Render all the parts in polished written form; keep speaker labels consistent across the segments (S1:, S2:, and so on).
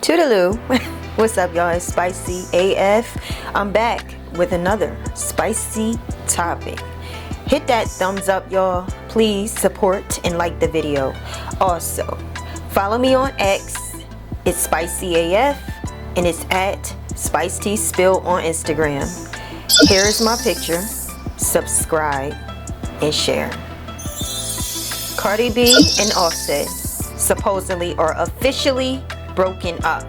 S1: Toodaloo. What's up, y'all? It's Spicy AF. I'm back with another spicy topic. Hit that thumbs up, y'all. Please support and like the video. Also, follow me on X. It's Spicy AF and it's at SpiceTeaSpill on Instagram. Here's my picture. Subscribe and share. Cardi B and Offset supposedly are officially broken up,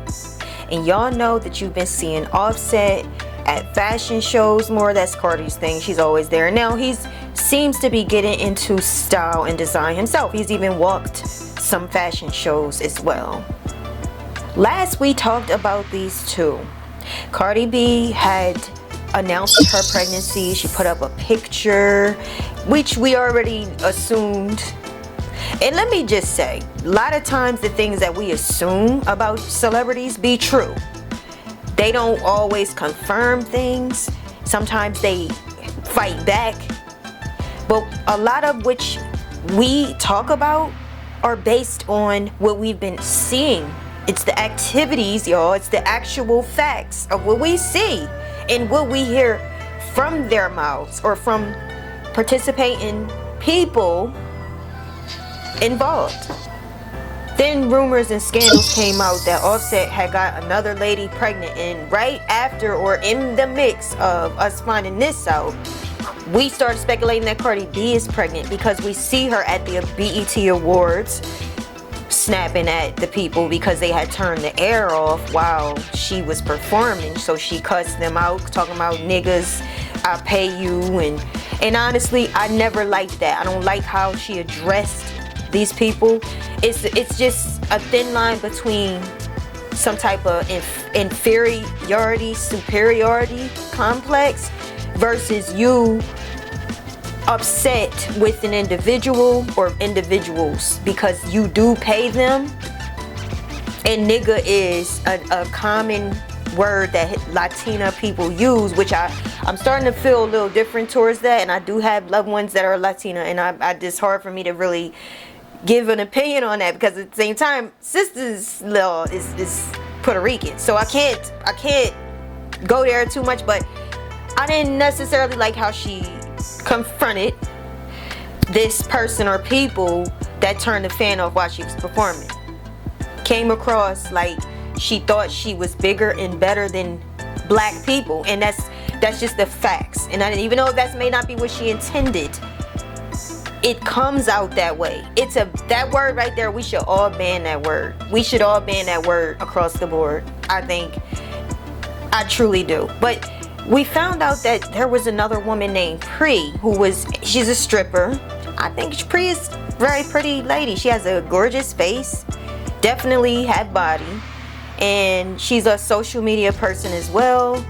S1: and y'all know that you've been seeing Offset at fashion shows more. That's Cardi's thing. She's always there. And now he seems to be getting into style and design himself. He's even walked some fashion shows as well. Last we talked about these two. Cardi B had announced her pregnancy. She put up a picture, which we already assumed. And let me just say, a lot of times the things that we assume about celebrities be true. They don't always confirm things. Sometimes they fight back. But a lot of which we talk about are based on what we've been seeing. It's the activities, y'all. It's the actual facts of what we see and what we hear from their mouths or from participating people involved. Then rumors and scandals came out that Offset had got another lady pregnant, and right after or in the mix of us finding this out, we started speculating that Cardi B is pregnant because we see her at the BET Awards snapping at the people because they had turned the air off while she was performing. So she cussed them out, talking about niggas, I pay you, and honestly, I never liked that. I don't like how she addressed these people. It's just a thin line between some type of inferiority, superiority complex versus you upset with an individual or individuals because you do pay them. And nigga is a common word that Latina people use, which I'm starting to feel a little different towards that. And I do have loved ones that are Latina, and it's hard for me to really give an opinion on that because at the same time, sister's law is Puerto Rican, so I can't go there too much. But I didn't necessarily like how she confronted this person or people that turned the fan off while she was performing. Came across like she thought she was bigger and better than black people, and that's just the facts. And even though that may not be what she intended, it comes out that way. That word right there, we should all ban that word. We should all ban that word across the board. I truly do. But we found out that there was another woman named Pri she's a stripper. I think Pri is a very pretty lady. She has a gorgeous face, definitely had body, and she's a social media person as well.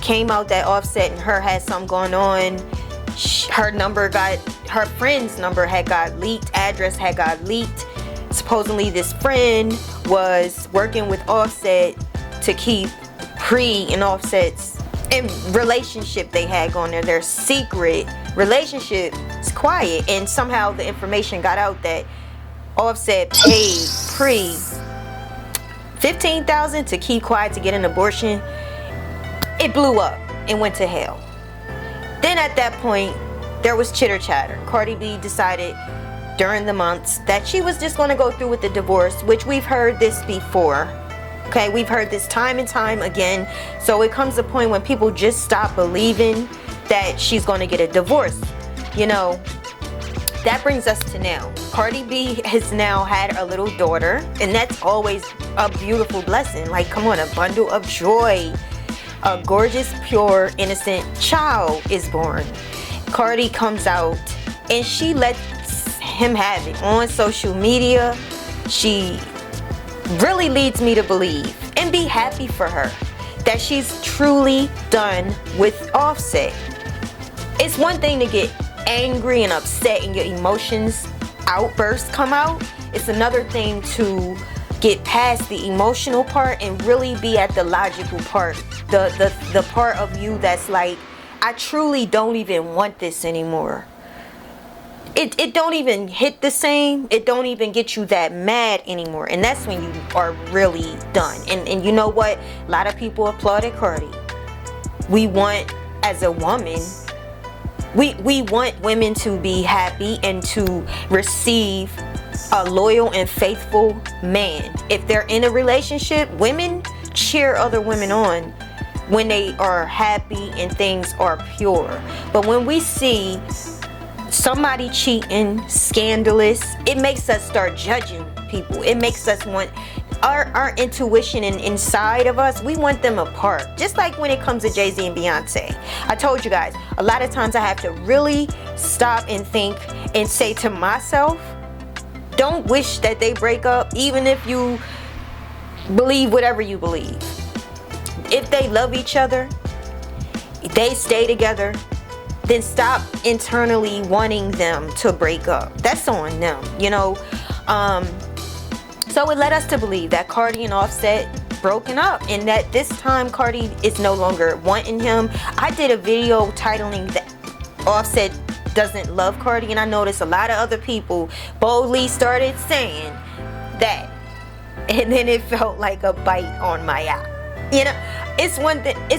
S1: Came out that Offset and her had something going on. Her friend's number had got leaked, address had got leaked. Supposedly this friend was working with Offset to keep Pri and Offset's relationship they had going there. Their secret relationship is quiet, and somehow the information got out that Offset paid Pri $15,000 to keep quiet to get an abortion. It blew up and went to hell. Then at that point, there was chitter chatter. Cardi B decided during the months that she was just going to go through with the divorce, which we've heard this before. Okay, we've heard this time and time again. So it comes a point when people just stop believing that she's going to get a divorce. You know, that brings us to now. Cardi B has now had a little daughter, and that's always a beautiful blessing. Like, come on, a bundle of joy. A gorgeous, pure, innocent child is born. Cardi comes out and she lets him have it on social media. She really leads me to believe and be happy for her that she's truly done with Offset. It's one thing to get angry and upset and your emotions outbursts come out. It's another thing to get past the emotional part and really be at the logical part, the part of you that's like, I truly don't even want this anymore. it don't even hit the same. It don't even get you that mad anymore, and that's when you are really done. And you know what, a lot of people applauded Cardi. We want, as a woman, we want women to be happy and to receive a loyal and faithful man. If they're in a relationship, women cheer other women on when they are happy and things are pure. But when we see somebody cheating, scandalous, it makes us start judging people. It makes us want our intuition and inside of us, we want them apart. Just like when it comes to Jay-Z and Beyonce. I told you guys, a lot of times I have to really stop and think and say to myself, don't wish that they break up, even if you believe whatever you believe. If they love each other, they stay together, then stop internally wanting them to break up. That's on them, you know. So it led us to believe that Cardi and Offset broken up, and that this time Cardi is no longer wanting him. I did a video titling that Offset doesn't love Cardi, and I noticed a lot of other people boldly started saying that, and then it felt like a bite on my eye. You know, it's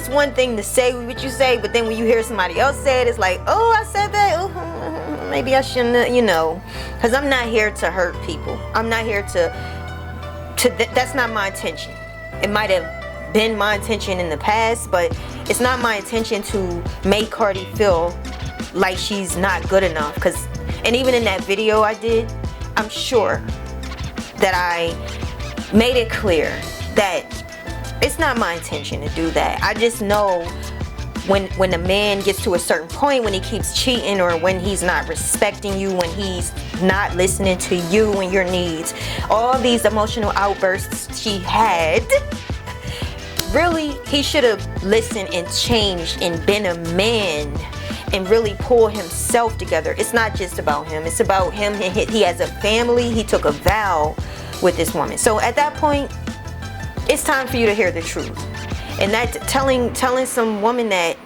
S1: one thing to say what you say, but then when you hear somebody else say it, it's like, oh, I said that. Oh, maybe I shouldn't, you know, because I'm not here to hurt people. I'm not here to that's not my intention. It might have been my intention in the past, but it's not my intention to make Cardi feel like she's not good enough. And even in that video I did, I'm sure that I made it clear that it's not my intention to do that. I just know when a man gets to a certain point, when he keeps cheating, or when he's not respecting you, when he's not listening to you and your needs, all these emotional outbursts she had, really, he should have listened and changed and been a man and really pull himself together. It's not just about him. It's about him. He has a family. He took a vow with this woman. So at that point, it's time for you to hear the truth. And that telling some woman that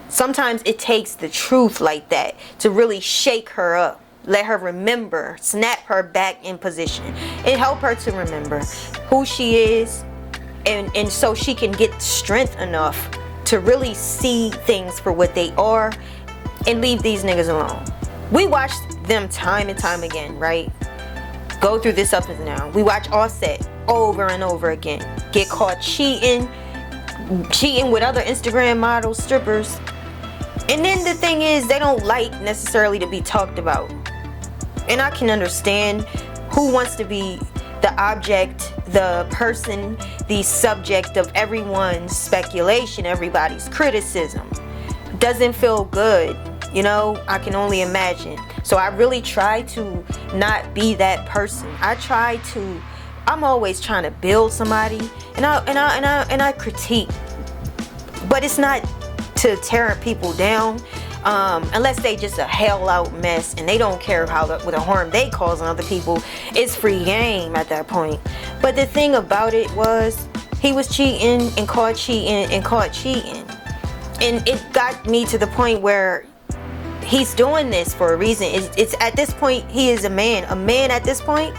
S1: sometimes it takes the truth like that to really shake her up, let her remember, snap her back in position, and help her to remember who she is, and so she can get strength enough to really see things for what they are and leave these niggas alone. We watched them time and time again, right? Go through this up and down. We watch Offset over and over again get caught cheating with other Instagram models, strippers. And then the thing is, they don't like necessarily to be talked about. And I can understand who wants to be the object, the person, the subject of everyone's speculation, everybody's criticism. Doesn't feel good, you know. I can only imagine. So I really try to not be that person. I'm always trying to build somebody, and I critique, but it's not to tear people down, unless they just a hell out mess and they don't care what the harm they cause on other people. It's free game at that point. But the thing about it was, he was cheating and caught cheating and caught cheating, and it got me to the point where he's doing this for a reason. It's at this point, he is a man at this point.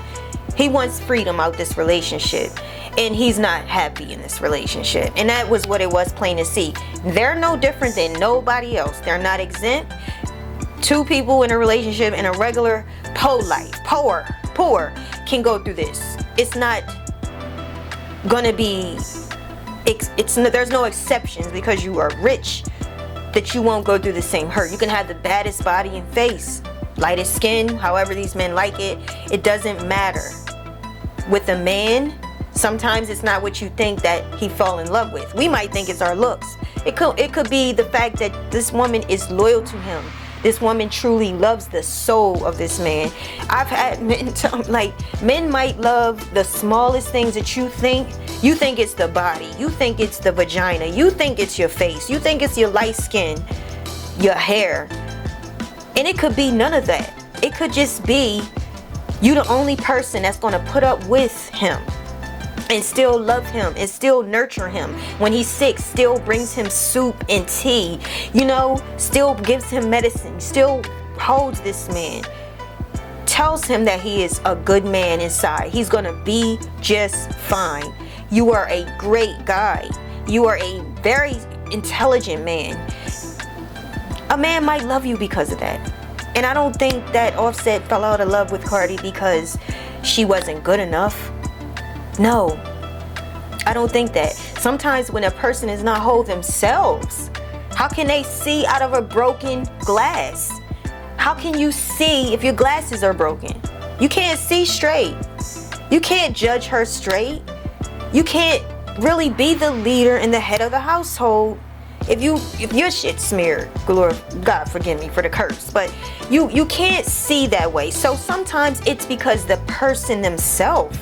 S1: He wants freedom out this relationship, and he's not happy in this relationship. And that was what it was, plain to see. They're no different than nobody else. They're not exempt. Two people in a relationship in a regular poor can go through this. It's not gonna be, there's no exceptions because you are rich that you won't go through the same hurt. You can have the baddest body and face, lightest skin, however these men like it. It doesn't matter. With a man, sometimes it's not what you think that he fell in love with. We might think it's our looks. It could be the fact that this woman is loyal to him. This woman truly loves the soul of this man. I've had men men might love the smallest things that you think. You think it's the body. You think it's the vagina. You think it's your face. You think it's your light skin, your hair. And it could be none of that. It could just be you the only person that's going to put up with him and still love him and still nurture him. When he's sick, still brings him soup and tea, you know, still gives him medicine, still holds this man, tells him that he is a good man inside. He's gonna be just fine. You are a great guy. You are a very intelligent man. A man might love you because of that. And I don't think that Offset fell out of love with Cardi because she wasn't good enough. No, I don't think that. Sometimes when a person is not whole themselves, how can they see out of a broken glass? How can you see if your glasses are broken? You can't see straight. You can't judge her straight. You can't really be the leader and the head of the household if your shit's smeared. God forgive me for the curse, but you can't see that way. So sometimes it's because the person themselves,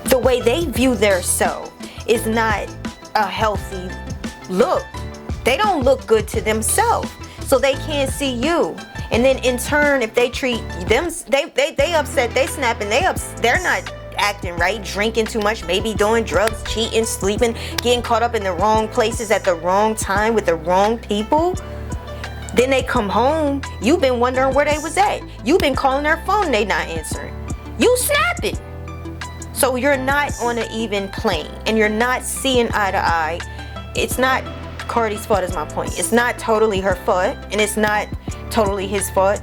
S1: the way they view their self is not a healthy look. They don't look good to themselves, so they can't see you. And then in turn, if they treat them, they upset, they snapping, they're not acting right, drinking too much, maybe doing drugs, cheating, sleeping, getting caught up in the wrong places at the wrong time with the wrong people. Then they come home, you've been wondering where they was at. You've been calling their phone, they not answering. You snapping. So you're not on an even plane, and you're not seeing eye to eye. It's not Cardi's fault is my point. It's not totally her fault, and it's not totally his fault.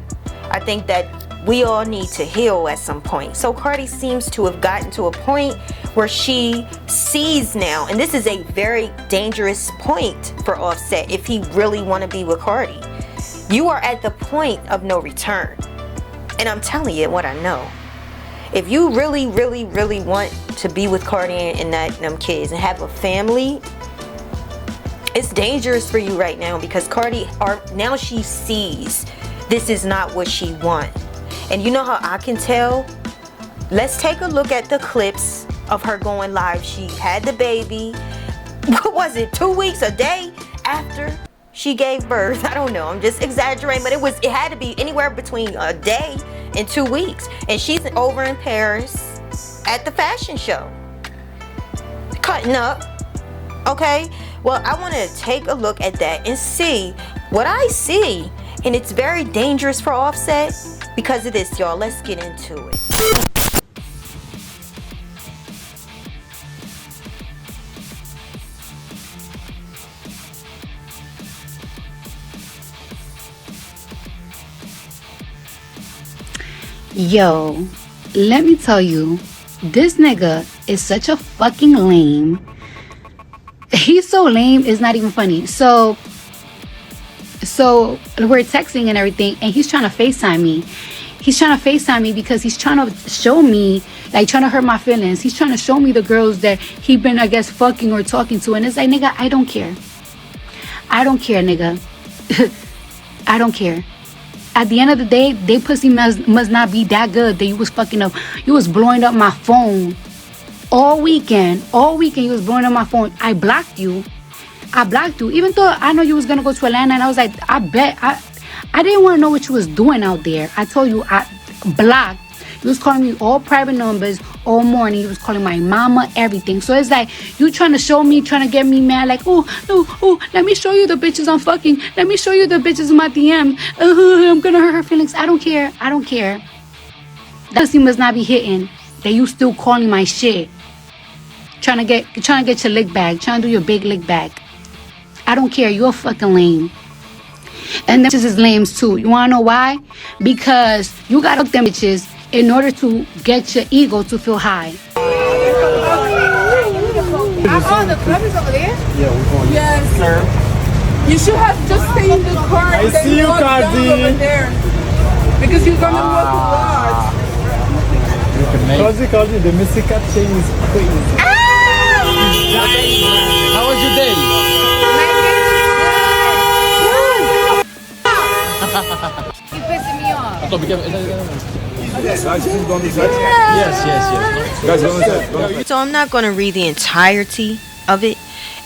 S1: I think that we all need to heal at some point. So Cardi seems to have gotten to a point where she sees now, and this is a very dangerous point for Offset if he really want to be with Cardi. You are at the point of no return. And I'm telling you what I know. If you really, really, really want to be with Cardi and them kids and have a family, it's dangerous for you right now because Cardi, now she sees this is not what she wants. And you know how I can tell? Let's take a look at the clips of her going live. She had the baby, what was it, 2 weeks, a day after she gave birth? I don't know, I'm just exaggerating, but it had to be anywhere between a day and 2 weeks. And she's over in Paris at the fashion show, cutting up. Okay, well, I want to take a look at that and see what I see. And it's very dangerous for Offset because of this, y'all. Let's get into it.
S2: Yo, let me tell you, this nigga is such a fucking lame. He's so lame, it's not even funny. So we're texting and everything, and he's trying to FaceTime me. He's trying to FaceTime me because he's trying to show me, like, trying to hurt my feelings. He's trying to show me the girls that he been, I guess, fucking or talking to. And it's like, nigga, I don't care. I don't care, nigga. I don't care. At the end of the day, they pussy must not be that good that you was fucking up. You was blowing up my phone all weekend. All weekend you was blowing up my phone. I blocked you. Even though I know you was gonna go to Atlanta, and I was like, I didn't want to know what you was doing out there. I told you I blocked. You was calling me all private numbers all morning. You was calling my mama, everything. So it's like you trying to show me, trying to get me mad, like, oh, let me show you the bitches I'm fucking. Let me show you the bitches in my DM. I'm gonna hurt her feelings. I don't care. That pussy must not be hitting. That you still calling my shit. Trying to get your lick back. Trying to do your big lick back. I don't care. You're fucking lame. And them bitches is lames too. You wanna know why? Because you gotta hook them bitches in order to get your ego to feel high.
S3: Oh, the club is over there?
S4: Yeah, we're going.
S3: Yes. Sir. You should have just stayed in the car and then walk down over there. Because you're gonna walk a lot.
S4: Cardi, the musical chain is crazy. How was your day?
S3: You're pissing me off.
S1: Yes. So I'm not going to read the entirety of it,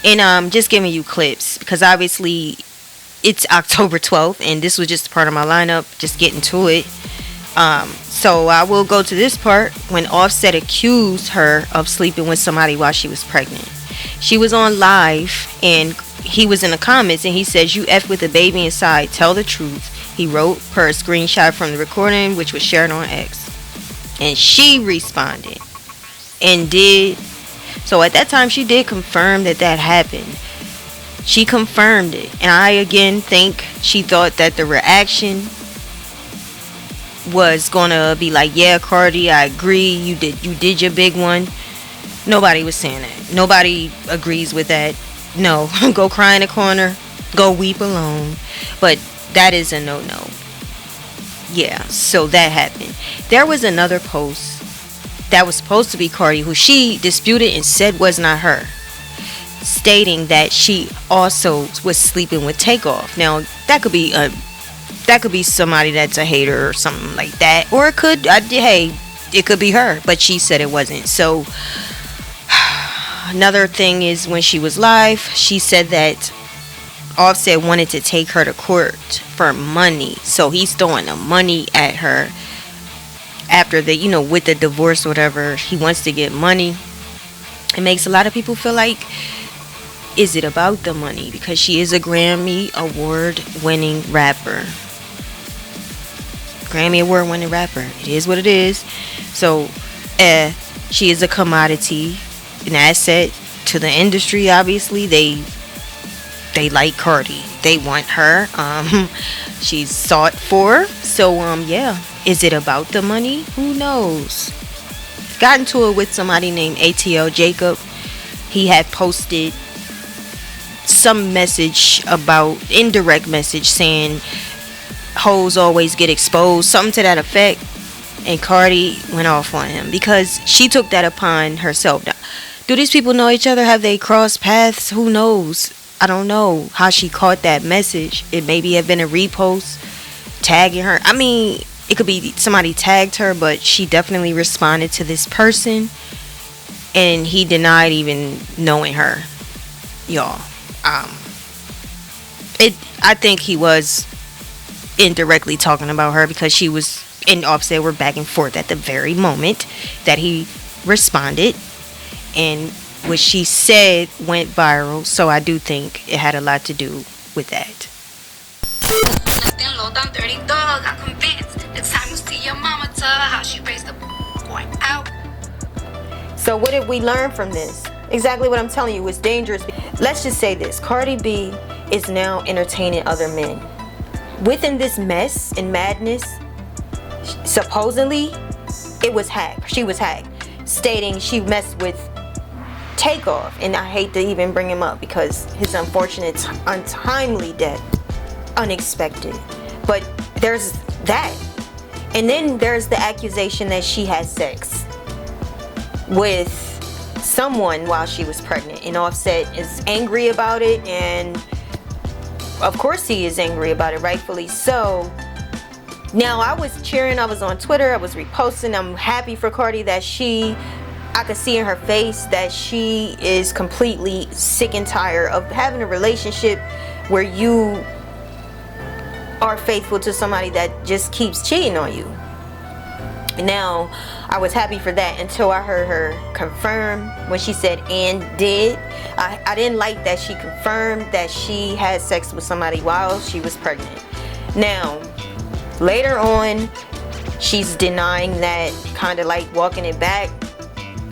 S1: and I'm just giving you clips because obviously it's October 12th, and this was just part of my lineup, just getting to it. So I will go to this part when Offset accused her of sleeping with somebody while she was pregnant. She was on live, and he was in the comments, and he says, "You F with a baby inside, tell the truth. He wrote her a screenshot from the recording, which was shared on X. And she responded and did. So at that time, she did confirm that happened. She confirmed it. And I again think she thought that the reaction was gonna be like, yeah, Cardi, I agree, you did your big one. Nobody was saying that. Nobody agrees with that. No. Go cry in the corner, go weep alone. But that is a no-no. Yeah, so that happened. There was another post that was supposed to be Cardi, who she disputed and said was not her, stating that she also was sleeping with Takeoff. Now that could be somebody that's a hater or something like that, or it could it could be her, but she said it wasn't. So another thing is, when she was live, she said that Offset wanted to take her to court for money, so he's throwing the money at her after the, with the divorce or whatever. He wants to get money. It makes a lot of people feel like, is it about the money? Because she is a Grammy award winning rapper. It is what it is. So she is a commodity, an asset to the industry. Obviously they like Cardi, they want her, she's sought for. So yeah, is it about the money? Who knows? Got into it with somebody named ATL Jacob. He had posted some message, about indirect message, saying hoes always get exposed, something to that effect. And Cardi went off on him because she took that upon herself. Now, do these people know each other? Have they crossed paths? Who knows? I don't know how she caught that message. It maybe have been a repost tagging her. I mean, it could be somebody tagged her, but she definitely responded to this person, and he denied even knowing her, y'all. I think he was indirectly talking about her, because she was and Offset were back and forth at the very moment that he responded, and what she said went viral. So I do think it had a lot to do with that. So what did we learn from this? Exactly what I'm telling you. It's dangerous. Let's just say this. Cardi B is now entertaining other men. Within this mess and madness, supposedly it was hacked. She was hacked, stating she messed with Takeoff, and I hate to even bring him up because his unfortunate untimely death, unexpected. But there's that, and then there's the accusation that she had sex with someone while she was pregnant, and Offset is angry about it, and of course he is angry about it, rightfully so. Now I was cheering, I was on Twitter, I was reposting. I'm happy for Cardi that I could see in her face that she is completely sick and tired of having a relationship where you are faithful to somebody that just keeps cheating on you. Now, I was happy for that until I heard her confirm when she said and did. I didn't like that she confirmed that she had sex with somebody while she was pregnant. Now, later on, she's denying that, kind of like walking it back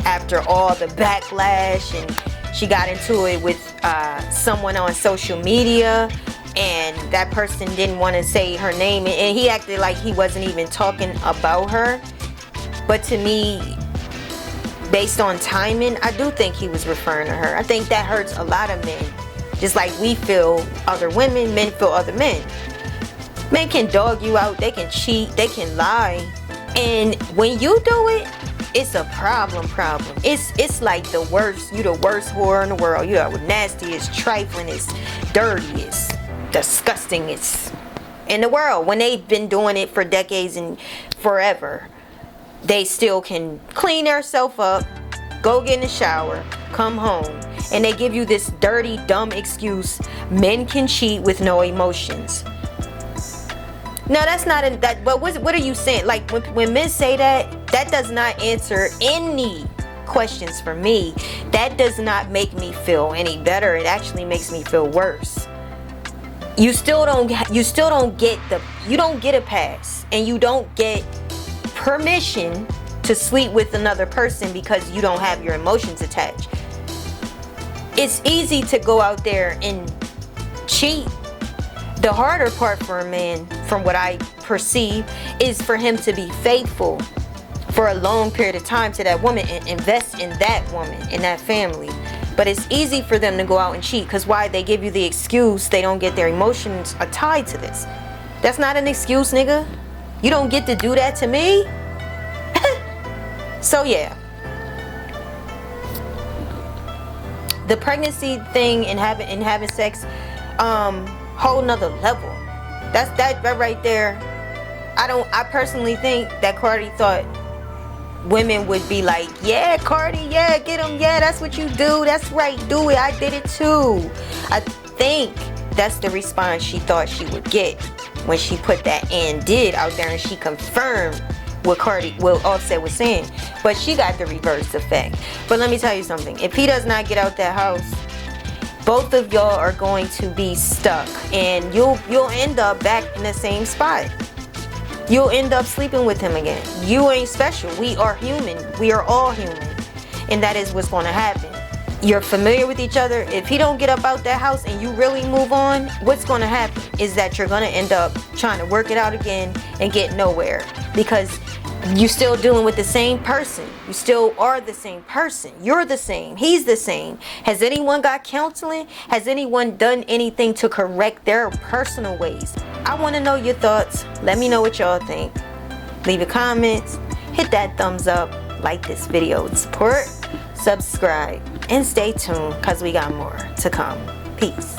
S1: after all the backlash, and she got into it with someone on social media, and that person didn't want to say her name, and he acted like he wasn't even talking about her. But to me, based on timing, I do think he was referring to her. I think that hurts a lot of men. Just like we feel other women, men feel other men. Men can dog you out, they can cheat, they can lie, and when you do it, it's a problem. It's like the worst. You the worst whore in the world. You are nastiest, triflingest, dirtiest, disgustingest in the world. When they've been doing it for decades and forever, they still can clean themselves up, go get in the shower, come home, and they give you this dirty, dumb excuse: men can cheat with no emotions. No, that's not that. But what are you saying? Like when men say that does not answer any questions for me. That does not make me feel any better. It actually makes me feel worse. you still don't get a pass, and you don't get permission to sleep with another person because you don't have your emotions attached. It's easy to go out there and cheat. The harder part for a man, from what I perceive, is for him to be faithful for a long period of time to that woman and invest in that woman, in that family. But it's easy for them to go out and cheat, because why? They give you the excuse they don't get their emotions are tied to this. That's not an excuse, nigga. You don't get to do that to me. So yeah, the pregnancy thing and having sex, whole nother level. That's that right there. I personally think that Cardi thought women would be like, yeah, Cardi, yeah, get him, yeah, that's what you do, that's right, do it, I did it too. I think that's the response she thought she would get when she put that "and did" out there, and she confirmed what Offset was saying. But she got the reverse effect. But let me tell you something, if he does not get out that house, both of y'all are going to be stuck, and you'll end up back in the same spot. You'll end up sleeping with him again. You ain't special. We are human. We are all human. And that is what's going to happen. You're familiar with each other. If he don't get up out that house and you really move on, what's going to happen is that you're going to end up trying to work it out again and get nowhere, because you're still dealing with the same person. You still are the same person. You're the same. He's the same. Has anyone got counseling? Has anyone done anything to correct their personal ways? I want to know your thoughts. Let me know what y'all think. Leave your comments. Hit that thumbs up. Like this video with support. Subscribe. And stay tuned, because we got more to come. Peace.